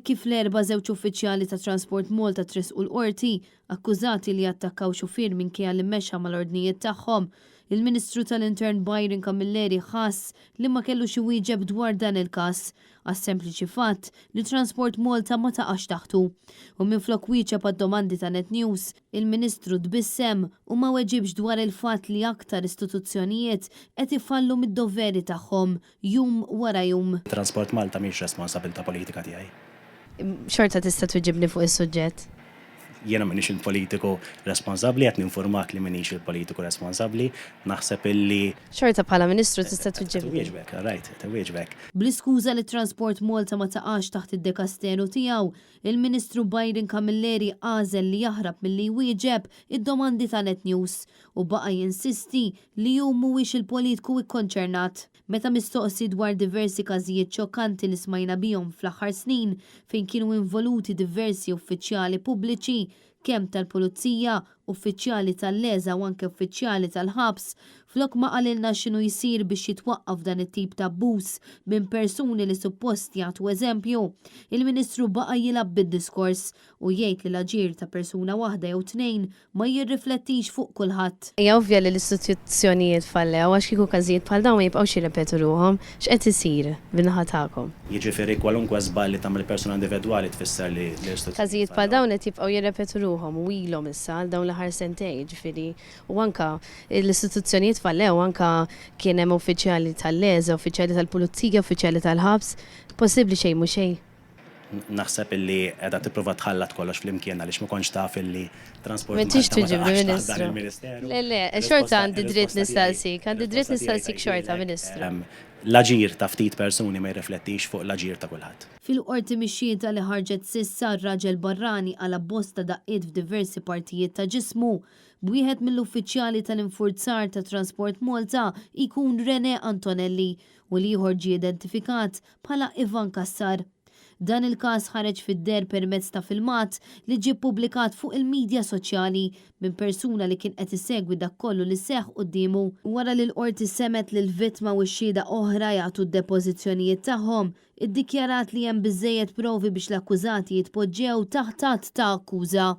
Kif l-erba' żewġ uffiċjali ta' Transport Malta tresqu l-qorti akkużati li attakkaw xufier minkejja li mmexxa mal-ordnijiet tagħhom. Il-Ministru tal-Intern Byron Camilleri ħass li ma kellux iwieġeb dwar dan il-każ għas-sempliċi fatt li Transport Malta ma taqax taħtu. U minflok wieġeb għad-domandi ta' Net News, il-Ministru tbissem u ma weġibx dwar il-fatt li aktar istituzzjonijiet qed ifallu mid-doveri tagħhom jum wara jum. Transport Malta mhix responsabilità politika tiegħi. Xorta tista' twiġibni fuq is-suġġett? Jiena m'iniex il-politiku responsabbli, qed ninformak li m'iniex il-politiku responsabbli, naħseb illi Xorta bħala Ministru tista' twiġibni. wieġbek, right, wieġbek. Bl-iskuża li Transport Malta ma taqax taħt id-dekasteru tiegħu, il-Ministru Byron Camilleri għażel li jaħrab milli jwieġeb id-domandi ta' Net News u baqa' jinsisti li hu mhuwiex il-politiku ikkonċernat. Meta mistoqsi dwar diversi każijiet ċokkanti li smajna bihom fl-aħħar snin fejn kienu involuti diversi uffiċjali pubbliċi kemm tal-Pulizija, uffiċjali tal-Leża u anke uffiċjali tal-ħabs, flok ma qalilna x'inhu jsir biex jitwaqqaf dan it-tip ta' abbuż minn persuni li suppost jagħtu eżempju. Il-Ministru baqa' jilab bid-diskors u jgħid li l-aġir ta' persuna waħda jew tnejn ma jirriflettix fuq kulħadd. Hija ovvja li l-istituzzjonijiet fallew għax kieku każijiet bħal dawn ma jibqgħux jirrepetu ruhom, x'qed isir bin-naħa tagħkom? Jiġifieri kwalunkwe żball li tagħmel persuna individwali tfisser li Każijiet bħal dawn qed jibqgħu jirrepetu ruhom u ilhom issa għal dawn l-aħħar sentejn, ġifieri u anke l-istituzzjonijiet fallew anke kien hemm uffiċjali tal-Leża, uffiċjali tal-Pulizija, uffiċjali tal-ħabs, possibbli xejn mhu xejn. Naħseb illi qiegħda tipprova tħallat kollox flimkien għaliex ma kontx taf illi Transport M'intix Malta ma tiġibni, taqax taħt Ministru. dan il-Ministeru. Le, xorta għandi dritt nistaqsik, għandi dritt nistaqsik xorta, Ministru. L-aġir ta' ftit persuni ma jirriflettix fuq l-aġir ta' kulħadd. Fil-qorti mixjieta li ħarġet sissa raġel barrani għal bosta daqqiet f'diversi partijiet ta' ġismu, b'wieħed mill-uffiċjali tal-infurzar ta' Transport Malta ikun René Antonelli u li ieħor ġie identifikat bħala Ivan Kassar. Dan il-każ ħareġ fid-der permezz ta' filmat li ġie ppubblikat fuq il-medja soċjali minn persuna li kien qed isegwi dak kollu li seħħ qudiemu. Wara li l-qorti semet lil vittma u xhieda oħra jagħtu d-depożizzjonijiet tagħhom, iddikjarat li hemm biżżejjed provi biex l-akkużati jitpoġġew taħt att ta' akkuża.